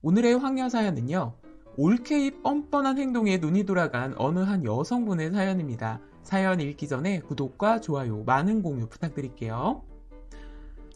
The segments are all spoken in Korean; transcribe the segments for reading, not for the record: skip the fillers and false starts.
오늘의 황녀 사연은요, 올케의 뻔뻔한 행동에 눈이 돌아간 어느 한 여성분의 사연입니다. 사연 읽기 전에 구독과 좋아요, 많은 공유 부탁드릴게요.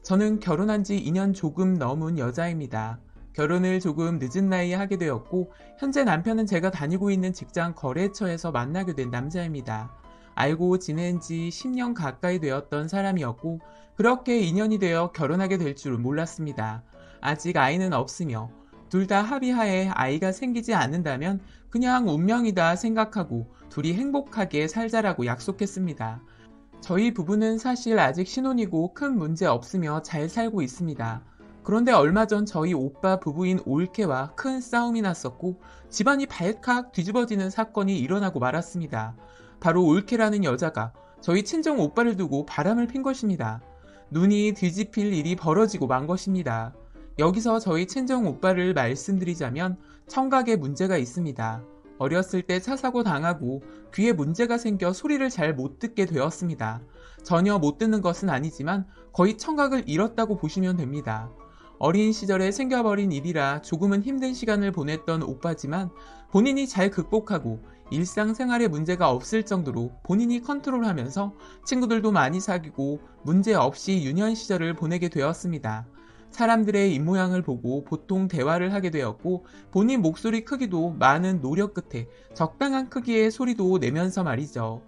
저는 결혼한 지 2년 조금 넘은 여자입니다. 결혼을 조금 늦은 나이에 하게 되었고, 현재 남편은 제가 다니고 있는 직장 거래처에서 만나게 된 남자입니다. 알고 지낸 지 10년 가까이 되었던 사람이었고, 그렇게 인연이 되어 결혼하게 될 줄은 몰랐습니다. 아직 아이는 없으며, 둘 다 합의하에 아이가 생기지 않는다면 그냥 운명이다 생각하고 둘이 행복하게 살자라고 약속했습니다. 저희 부부는 사실 아직 신혼이고 큰 문제 없으며 잘 살고 있습니다. 그런데 얼마 전 저희 오빠 부부인 올케와 큰 싸움이 났었고 집안이 발칵 뒤집어지는 사건이 일어나고 말았습니다. 바로 올케라는 여자가 저희 친정 오빠를 두고 바람을 핀 것입니다. 눈이 뒤집힐 일이 벌어지고 만 것입니다. 여기서 저희 친정 오빠를 말씀드리자면 청각에 문제가 있습니다. 어렸을 때 차 사고 당하고 귀에 문제가 생겨 소리를 잘 못 듣게 되었습니다. 전혀 못 듣는 것은 아니지만 거의 청각을 잃었다고 보시면 됩니다. 어린 시절에 생겨버린 일이라 조금은 힘든 시간을 보냈던 오빠지만 본인이 잘 극복하고 일상생활에 문제가 없을 정도로 본인이 컨트롤하면서 친구들도 많이 사귀고 문제 없이 유년 시절을 보내게 되었습니다. 사람들의 입모양을 보고 보통 대화를 하게 되었고 본인 목소리 크기도 많은 노력 끝에 적당한 크기의 소리도 내면서 말이죠.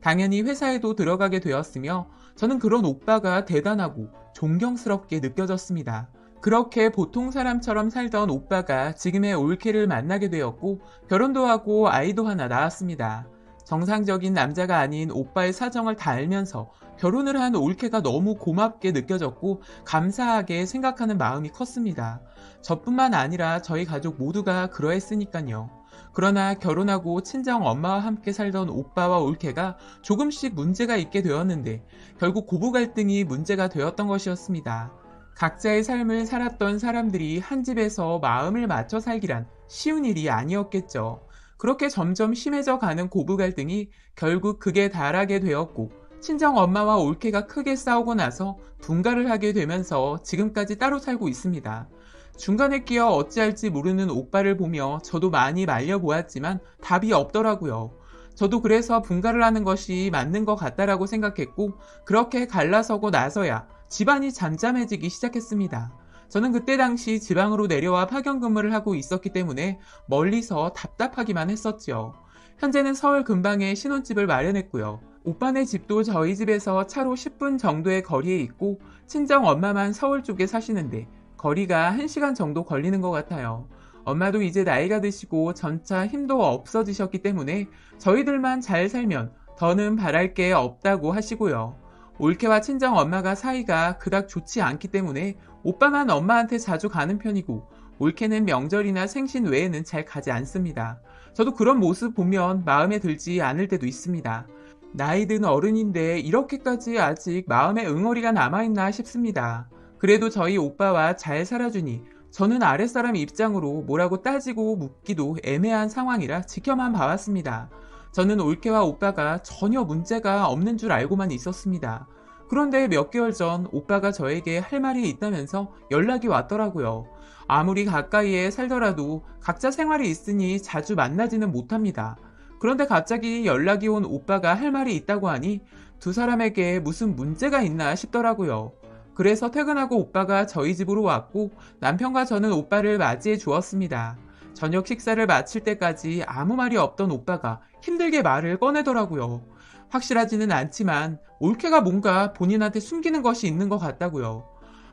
당연히 회사에도 들어가게 되었으며 저는 그런 오빠가 대단하고 존경스럽게 느껴졌습니다. 그렇게 보통 사람처럼 살던 오빠가 지금의 올케를 만나게 되었고 결혼도 하고 아이도 하나 낳았습니다. 정상적인 남자가 아닌 오빠의 사정을 다 알면서 결혼을 한 올케가 너무 고맙게 느껴졌고 감사하게 생각하는 마음이 컸습니다. 저뿐만 아니라 저희 가족 모두가 그러했으니까요. 그러나 결혼하고 친정 엄마와 함께 살던 오빠와 올케가 조금씩 문제가 있게 되었는데 결국 고부 갈등이 문제가 되었던 것이었습니다. 각자의 삶을 살았던 사람들이 한 집에서 마음을 맞춰 살기란 쉬운 일이 아니었겠죠. 그렇게 점점 심해져 가는 고부 갈등이 결국 극에 달하게 되었고 친정 엄마와 올케가 크게 싸우고 나서 분가를 하게 되면서 지금까지 따로 살고 있습니다. 중간에 끼어 어찌할지 모르는 오빠를 보며 저도 많이 말려보았지만 답이 없더라고요. 저도 그래서 분가를 하는 것이 맞는 것 같다라고 생각했고 그렇게 갈라서고 나서야 집안이 잠잠해지기 시작했습니다. 저는 그때 당시 지방으로 내려와 파견 근무를 하고 있었기 때문에 멀리서 답답하기만 했었지요. 현재는 서울 근방에 신혼집을 마련했고요. 오빠네 집도 저희 집에서 차로 10분 정도의 거리에 있고 친정 엄마만 서울 쪽에 사시는데 거리가 1시간 정도 걸리는 것 같아요. 엄마도 이제 나이가 드시고 전차 힘도 없어지셨기 때문에 저희들만 잘 살면 더는 바랄 게 없다고 하시고요. 올케와 친정 엄마가 사이가 그닥 좋지 않기 때문에 오빠만 엄마한테 자주 가는 편이고 올케는 명절이나 생신 외에는 잘 가지 않습니다. 저도 그런 모습 보면 마음에 들지 않을 때도 있습니다. 나이 든 어른인데 이렇게까지 아직 마음에 응어리가 남아있나 싶습니다. 그래도 저희 오빠와 잘 살아주니 저는 아랫사람 입장으로 뭐라고 따지고 묻기도 애매한 상황이라 지켜만 봐왔습니다. 저는 올케와 오빠가 전혀 문제가 없는 줄 알고만 있었습니다. 그런데 몇 개월 전 오빠가 저에게 할 말이 있다면서 연락이 왔더라고요. 아무리 가까이에 살더라도 각자 생활이 있으니 자주 만나지는 못합니다. 그런데 갑자기 연락이 온 오빠가 할 말이 있다고 하니 두 사람에게 무슨 문제가 있나 싶더라고요. 그래서 퇴근하고 오빠가 저희 집으로 왔고 남편과 저는 오빠를 맞이해 주었습니다. 저녁 식사를 마칠 때까지 아무 말이 없던 오빠가 힘들게 말을 꺼내더라고요. 확실하지는 않지만 올케가 뭔가 본인한테 숨기는 것이 있는 것 같다고요.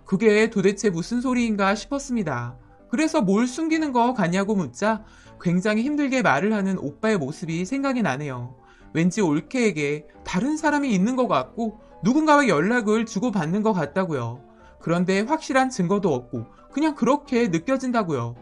그게 도대체 무슨 소리인가 싶었습니다. 그래서 뭘 숨기는 거 같냐고 묻자 굉장히 힘들게 말을 하는 오빠의 모습이 생각이 나네요. 왠지 올케에게 다른 사람이 있는 것 같고 누군가와 연락을 주고받는 것 같다고요. 그런데 확실한 증거도 없고 그냥 그렇게 느껴진다고요.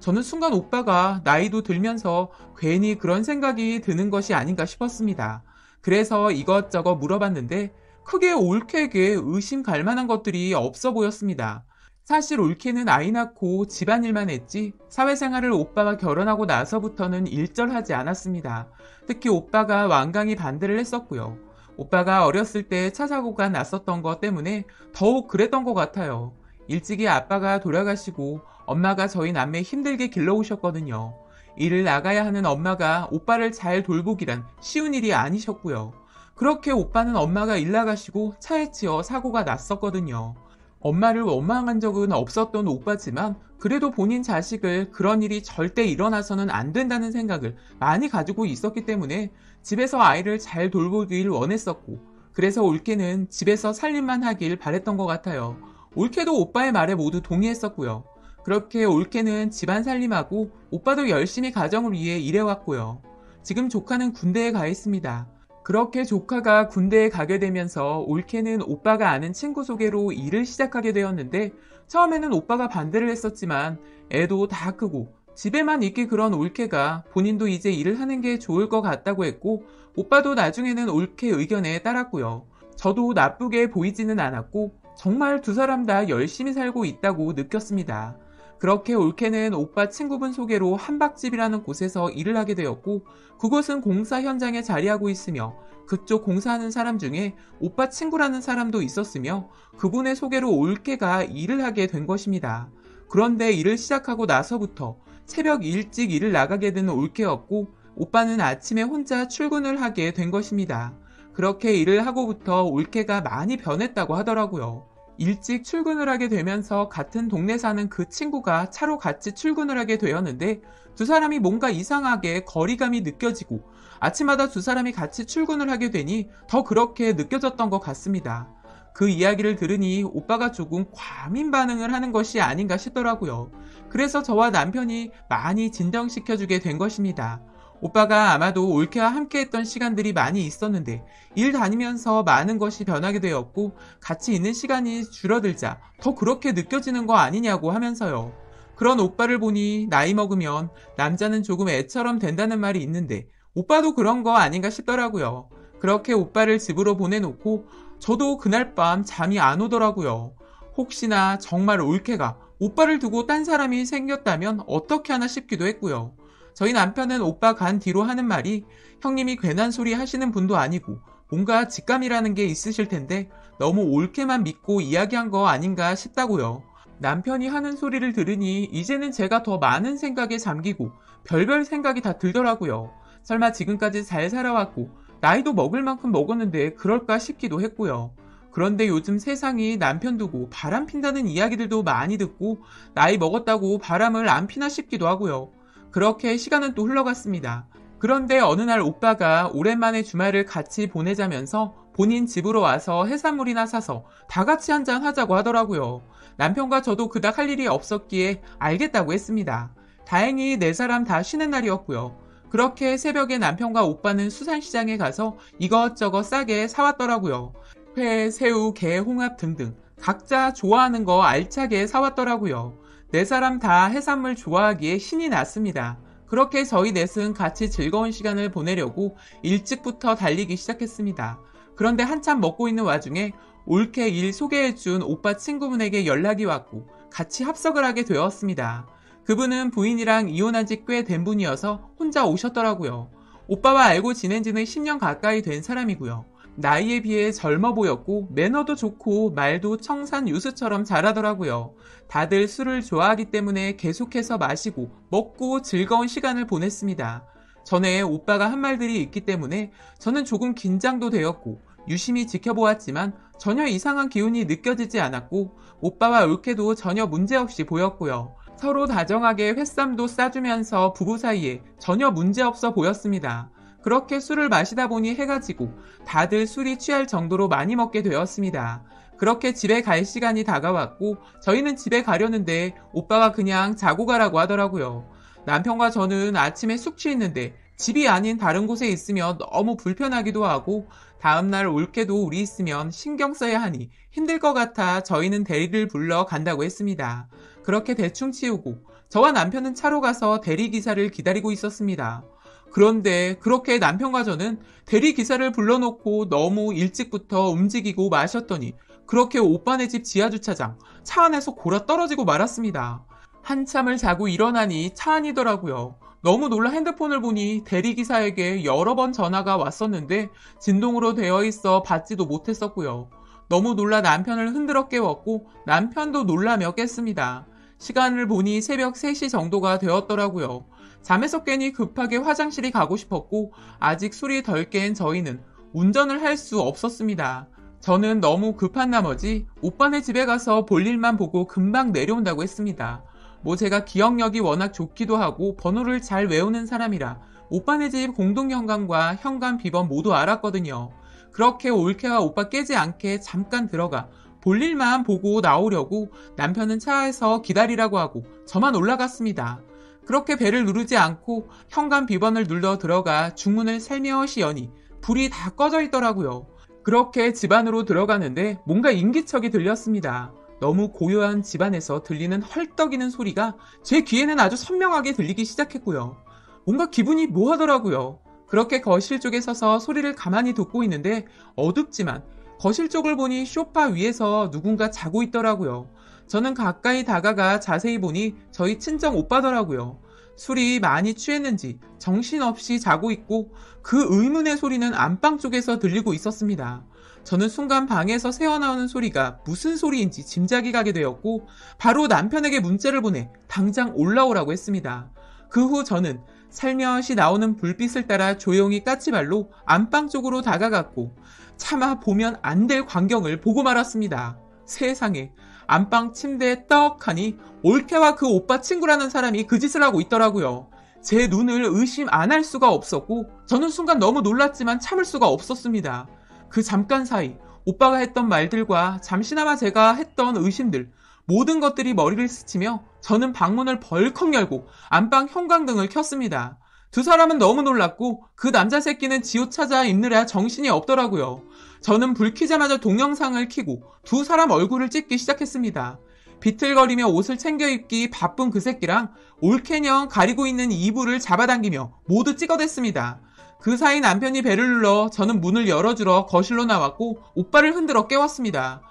저는 순간 오빠가 나이도 들면서 괜히 그런 생각이 드는 것이 아닌가 싶었습니다. 그래서 이것저것 물어봤는데 크게 올케에게 의심 갈 만한 것들이 없어 보였습니다. 사실 올케는 아이 낳고 집안일만 했지 사회생활을 오빠와 결혼하고 나서부터는 일절하지 않았습니다. 특히 오빠가 완강히 반대를 했었고요. 오빠가 어렸을 때 차 사고가 났었던 것 때문에 더욱 그랬던 것 같아요. 일찍이 아빠가 돌아가시고 엄마가 저희 남매 힘들게 길러오셨거든요. 일을 나가야 하는 엄마가 오빠를 잘 돌보기란 쉬운 일이 아니셨고요. 그렇게 오빠는 엄마가 일 나가시고 차에 치여 사고가 났었거든요. 엄마를 원망한 적은 없었던 오빠지만 그래도 본인 자식을 그런 일이 절대 일어나서는 안 된다는 생각을 많이 가지고 있었기 때문에 집에서 아이를 잘 돌보길 원했었고, 그래서 올케는 집에서 살림만 하길 바랬던 것 같아요. 올케도 오빠의 말에 모두 동의했었고요. 그렇게 올케는 집안 살림하고 오빠도 열심히 가정을 위해 일해왔고요. 지금 조카는 군대에 가 있습니다. 그렇게 조카가 군대에 가게 되면서 올케는 오빠가 아는 친구 소개로 일을 시작하게 되었는데, 처음에는 오빠가 반대를 했었지만 애도 다 크고 집에만 있기 그런 올케가 본인도 이제 일을 하는 게 좋을 것 같다고 했고, 오빠도 나중에는 올케 의견에 따랐고요. 저도 나쁘게 보이지는 않았고 정말 두 사람 다 열심히 살고 있다고 느꼈습니다. 그렇게 올케는 오빠 친구분 소개로 한박집이라는 곳에서 일을 하게 되었고, 그곳은 공사 현장에 자리하고 있으며 그쪽 공사하는 사람 중에 오빠 친구라는 사람도 있었으며 그분의 소개로 올케가 일을 하게 된 것입니다. 그런데 일을 시작하고 나서부터 새벽 일찍 일을 나가게 된 올케였고, 오빠는 아침에 혼자 출근을 하게 된 것입니다. 그렇게 일을 하고부터 올케가 많이 변했다고 하더라고요. 일찍 출근을 하게 되면서 같은 동네 사는 그 친구가 차로 같이 출근을 하게 되었는데, 두 사람이 뭔가 이상하게 거리감이 느껴지고 아침마다 두 사람이 같이 출근을 하게 되니 더 그렇게 느껴졌던 것 같습니다. 그 이야기를 들으니 오빠가 조금 과민 반응을 하는 것이 아닌가 싶더라고요. 그래서 저와 남편이 많이 진정시켜주게 된 것입니다. 오빠가 아마도 올케와 함께 했던 시간들이 많이 있었는데 일 다니면서 많은 것이 변하게 되었고 같이 있는 시간이 줄어들자 더 그렇게 느껴지는 거 아니냐고 하면서요. 그런 오빠를 보니 나이 먹으면 남자는 조금 애처럼 된다는 말이 있는데 오빠도 그런 거 아닌가 싶더라고요. 그렇게 오빠를 집으로 보내놓고 저도 그날 밤 잠이 안 오더라고요. 혹시나 정말 올케가 오빠를 두고 딴 사람이 생겼다면 어떻게 하나 싶기도 했고요. 저희 남편은 오빠 간 뒤로 하는 말이, 형님이 괜한 소리 하시는 분도 아니고 뭔가 직감이라는 게 있으실 텐데 너무 올케만 믿고 이야기한 거 아닌가 싶다고요. 남편이 하는 소리를 들으니 이제는 제가 더 많은 생각에 잠기고 별별 생각이 다 들더라고요. 설마 지금까지 잘 살아왔고 나이도 먹을 만큼 먹었는데 그럴까 싶기도 했고요. 그런데 요즘 세상이 남편 두고 바람 핀다는 이야기들도 많이 듣고 나이 먹었다고 바람을 안 피나 싶기도 하고요. 그렇게 시간은 또 흘러갔습니다. 그런데 어느 날 오빠가 오랜만에 주말을 같이 보내자면서 본인 집으로 와서 해산물이나 사서 다 같이 한잔 하자고 하더라고요. 남편과 저도 그닥 할 일이 없었기에 알겠다고 했습니다. 다행히 네 사람 다 쉬는 날이었고요. 그렇게 새벽에 남편과 오빠는 수산시장에 가서 이것저것 싸게 사왔더라고요. 회, 새우, 게, 홍합 등등 각자 좋아하는 거 알차게 사왔더라고요. 네 사람 다 해산물 좋아하기에 신이 났습니다. 그렇게 저희 넷은 같이 즐거운 시간을 보내려고 일찍부터 달리기 시작했습니다. 그런데 한참 먹고 있는 와중에 올케 일 소개해준 오빠 친구분에게 연락이 왔고 같이 합석을 하게 되었습니다. 그분은 부인이랑 이혼한 지 꽤 된 분이어서 혼자 오셨더라고요. 오빠와 알고 지낸 지는 10년 가까이 된 사람이고요. 나이에 비해 젊어 보였고 매너도 좋고 말도 청산 유수처럼 잘하더라고요. 다들 술을 좋아하기 때문에 계속해서 마시고 먹고 즐거운 시간을 보냈습니다. 전에 오빠가 한 말들이 있기 때문에 저는 조금 긴장도 되었고 유심히 지켜보았지만 전혀 이상한 기운이 느껴지지 않았고 오빠와 올케도 전혀 문제없이 보였고요. 서로 다정하게 횟감도 싸주면서 부부 사이에 전혀 문제없어 보였습니다. 그렇게 술을 마시다 보니 해가 지고 다들 술이 취할 정도로 많이 먹게 되었습니다. 그렇게 집에 갈 시간이 다가왔고 저희는 집에 가려는데 오빠가 그냥 자고 가라고 하더라고요. 남편과 저는 아침에 숙취했는데 집이 아닌 다른 곳에 있으면 너무 불편하기도 하고 다음날 올케도 우리 있으면 신경 써야 하니 힘들 것 같아 저희는 대리를 불러 간다고 했습니다. 그렇게 대충 치우고 저와 남편은 차로 가서 대리기사를 기다리고 있었습니다. 그런데 그렇게 남편과 저는 대리기사를 불러놓고 너무 일찍부터 움직이고 마셨더니 그렇게 오빠네 집 지하주차장 차 안에서 골아 떨어지고 말았습니다. 한참을 자고 일어나니 차 안이더라고요. 너무 놀라 핸드폰을 보니 대리기사에게 여러 번 전화가 왔었는데 진동으로 되어 있어 받지도 못했었고요. 너무 놀라 남편을 흔들어 깨웠고 남편도 놀라며 깼습니다. 시간을 보니 새벽 3시 정도가 되었더라고요. 잠에서 깨니 급하게 화장실이 가고 싶었고 아직 술이 덜 깬 저희는 운전을 할 수 없었습니다. 저는 너무 급한 나머지 오빠네 집에 가서 볼 일만 보고 금방 내려온다고 했습니다. 제가 기억력이 워낙 좋기도 하고 번호를 잘 외우는 사람이라 오빠네 집 공동현관과 현관 비번 모두 알았거든요. 그렇게 올케와 오빠 깨지 않게 잠깐 들어가 볼 일만 보고 나오려고 남편은 차에서 기다리라고 하고 저만 올라갔습니다. 그렇게 벨을 누르지 않고 현관 비번을 눌러 들어가 중문을 살며시 여니 불이 다 꺼져 있더라고요. 그렇게 집 안으로 들어가는데 뭔가 인기척이 들렸습니다. 너무 고요한 집 안에서 들리는 헐떡이는 소리가 제 귀에는 아주 선명하게 들리기 시작했고요. 뭔가 기분이 묘하더라고요. 그렇게 거실 쪽에 서서 소리를 가만히 듣고 있는데 어둡지만 거실 쪽을 보니 소파 위에서 누군가 자고 있더라고요. 저는 가까이 다가가 자세히 보니 저희 친정 오빠더라고요. 술이 많이 취했는지 정신없이 자고 있고 그 의문의 소리는 안방 쪽에서 들리고 있었습니다. 저는 순간 방에서 새어나오는 소리가 무슨 소리인지 짐작이 가게 되었고 바로 남편에게 문자를 보내 당장 올라오라고 했습니다. 그 후 저는 살며시 나오는 불빛을 따라 조용히 까치발로 안방 쪽으로 다가갔고 차마 보면 안 될 광경을 보고 말았습니다. 세상에, 안방 침대에 떡하니 올케와 그 오빠 친구라는 사람이 그 짓을 하고 있더라고요. 제 눈을 의심 안 할 수가 없었고 저는 순간 너무 놀랐지만 참을 수가 없었습니다. 그 잠깐 사이 오빠가 했던 말들과 잠시나마 제가 했던 의심들, 모든 것들이 머리를 스치며 저는 방문을 벌컥 열고 안방 형광등을 켰습니다. 두 사람은 너무 놀랐고 그 남자 새끼는 지호 찾아 입느라 정신이 없더라고요. 저는 불 켜자마자 동영상을 켜고 두 사람 얼굴을 찍기 시작했습니다. 비틀거리며 옷을 챙겨 입기 바쁜 그 새끼랑 올케녕 가리고 있는 이불을 잡아당기며 모두 찍어댔습니다. 그 사이 남편이 벨을 눌러 저는 문을 열어주러 거실로 나왔고 오빠를 흔들어 깨웠습니다.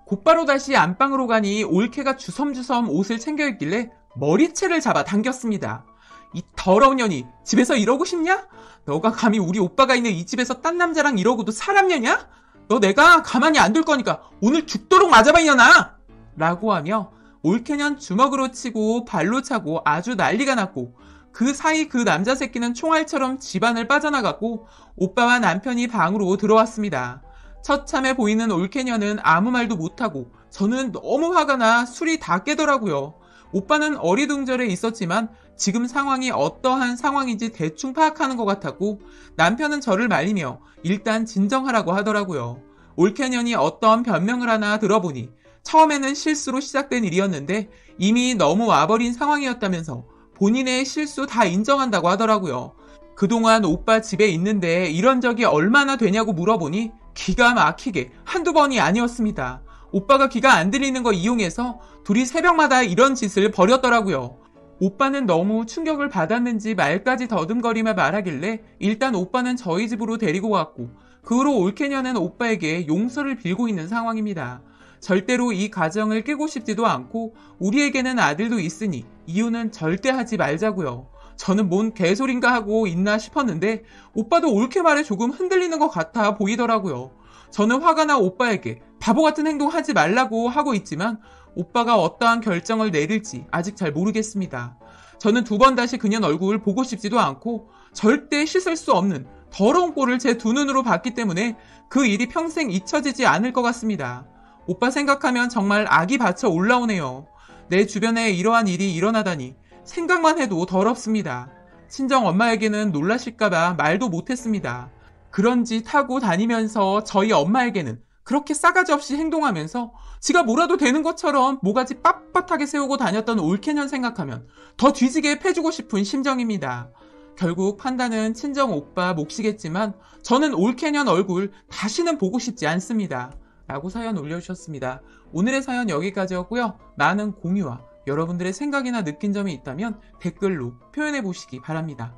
곧바로 다시 안방으로 가니 올케가 주섬주섬 옷을 챙겨 입길래 머리채를 잡아 당겼습니다. 이 더러운 년이 집에서 이러고 싶냐? 너가 감히 우리 오빠가 있는 이 집에서 딴 남자랑 이러고도 사람냐냐? 너 내가 가만히 안 둘 거니까 오늘 죽도록 맞아봐 이년아! 라고 하며 올케년 주먹으로 치고 발로 차고 아주 난리가 났고 그 사이 그 남자 새끼는 총알처럼 집안을 빠져나갔고 오빠와 남편이 방으로 들어왔습니다. 처참해 보이는 올케년은 아무 말도 못하고 저는 너무 화가 나 술이 다 깨더라고요. 오빠는 어리둥절해 있었지만 지금 상황이 어떠한 상황인지 대충 파악하는 것 같았고 남편은 저를 말리며 일단 진정하라고 하더라고요. 올케년이 어떤 변명을 하나 들어보니 처음에는 실수로 시작된 일이었는데 이미 너무 와버린 상황이었다면서 본인의 실수 다 인정한다고 하더라고요. 그동안 오빠 집에 있는데 이런 적이 얼마나 되냐고 물어보니 기가 막히게 한두 번이 아니었습니다. 오빠가 귀가 안 들리는 거 이용해서 둘이 새벽마다 이런 짓을 벌였더라고요. 오빠는 너무 충격을 받았는지 말까지 더듬거리며 말하길래 일단 오빠는 저희 집으로 데리고 왔고 그 후로 올케년은 오빠에게 용서를 빌고 있는 상황입니다. 절대로 이 가정을 깨고 싶지도 않고 우리에게는 아들도 있으니 이혼은 절대 하지 말자고요. 저는 뭔 개소린가 하고 있나 싶었는데 오빠도 올케 말에 조금 흔들리는 것 같아 보이더라고요. 저는 화가 나 오빠에게 바보 같은 행동 하지 말라고 하고 있지만 오빠가 어떠한 결정을 내릴지 아직 잘 모르겠습니다. 저는 두 번 다시 그년 얼굴 보고 싶지도 않고 절대 씻을 수 없는 더러운 꼴을 제 두 눈으로 봤기 때문에 그 일이 평생 잊혀지지 않을 것 같습니다. 오빠 생각하면 정말 악이 받쳐 올라오네요. 내 주변에 이러한 일이 일어나다니 생각만 해도 더럽습니다. 친정 엄마에게는 놀라실까봐 말도 못했습니다. 그런 짓 하고 다니면서 저희 엄마에게는 그렇게 싸가지 없이 행동하면서 지가 뭐라도 되는 것처럼 모가지 빳빳하게 세우고 다녔던 올케년 생각하면 더 뒤지게 패주고 싶은 심정입니다. 결국 판단은 친정 오빠 몫이겠지만 저는 올케년 얼굴 다시는 보고 싶지 않습니다. 라고 사연 올려주셨습니다. 오늘의 사연 여기까지였고요. 많은 공유와 여러분들의 생각이나 느낀 점이 있다면 댓글로 표현해 보시기 바랍니다.